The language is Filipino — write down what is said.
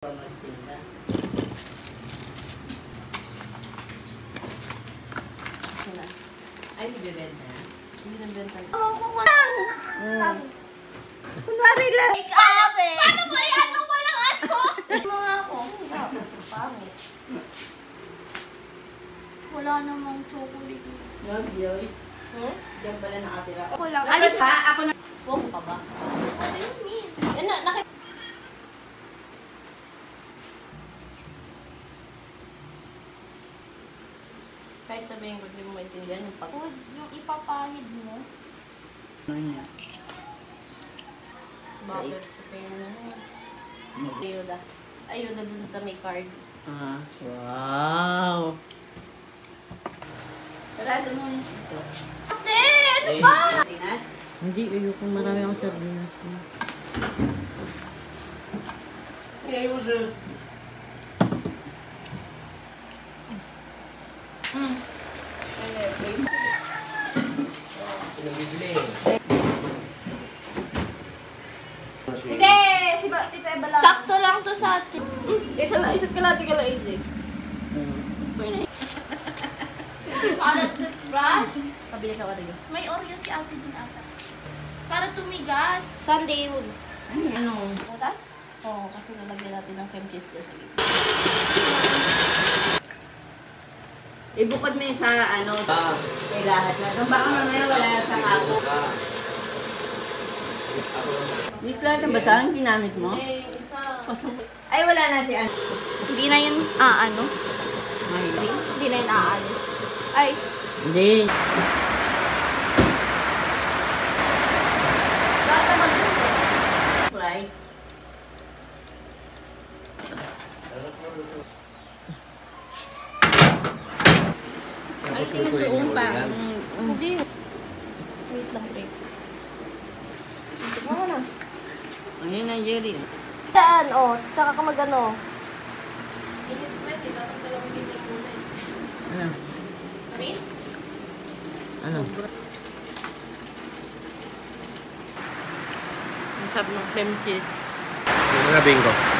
Magtinda. Ay, bibenta na? Hindi nabenta na. Oo, kukulang! Kunwari lang. Make up eh! Paano ba yan? Ano pa lang ano? Mga ako. Pangit. Wala namang chocolate. Wag, Joyce. Diyan pala nakatira. Ako lang. Alis Ha? Ako na. Smoke pa ba? What do you mean? Yan na, kahit sabihin ko, hindi mo maintindihan yung pag... Food, yung ipapahid mo. Ano niya? Bakit? Sabihin mo na. Ayuda. Ayuda dun sa may card. Wow. Sarado mo yun. Ate! Ano ba? Tinas? Hindi, ayoko marami akong sardinas. Ayaw mo siya. Hindi! Si Tita Eba lang. Sakto lang to sa atin. Isa't kalati ka lang, AJ. Alat toothbrush. Pabili ka ka rin. May Oreo si ate din ata. Para tumigas. Sunday yun. Ano? Butas? Oo, kasi lalagyan natin ng cream cheese dyan sa gitna. Ibukod mo sa ano. May lahat na. Kung baka mamaya wala sa ako. Miss lahat ng basahan, ginamit mo? Eh, yung isa. Ay, wala na si Ann. Hindi na yun ano? Hindi na yun aalis. Ay, Hindi. bata mag-dun. Right? Ay, sinutuon pa. Hindi. Wait lang, break. Ano na? Ang yun ang Jerry. Saan? Oh, tsaka ka mag-ano. Ano? Miss? Ano? Ang sarap ng cream cheese. Yung mga bingo.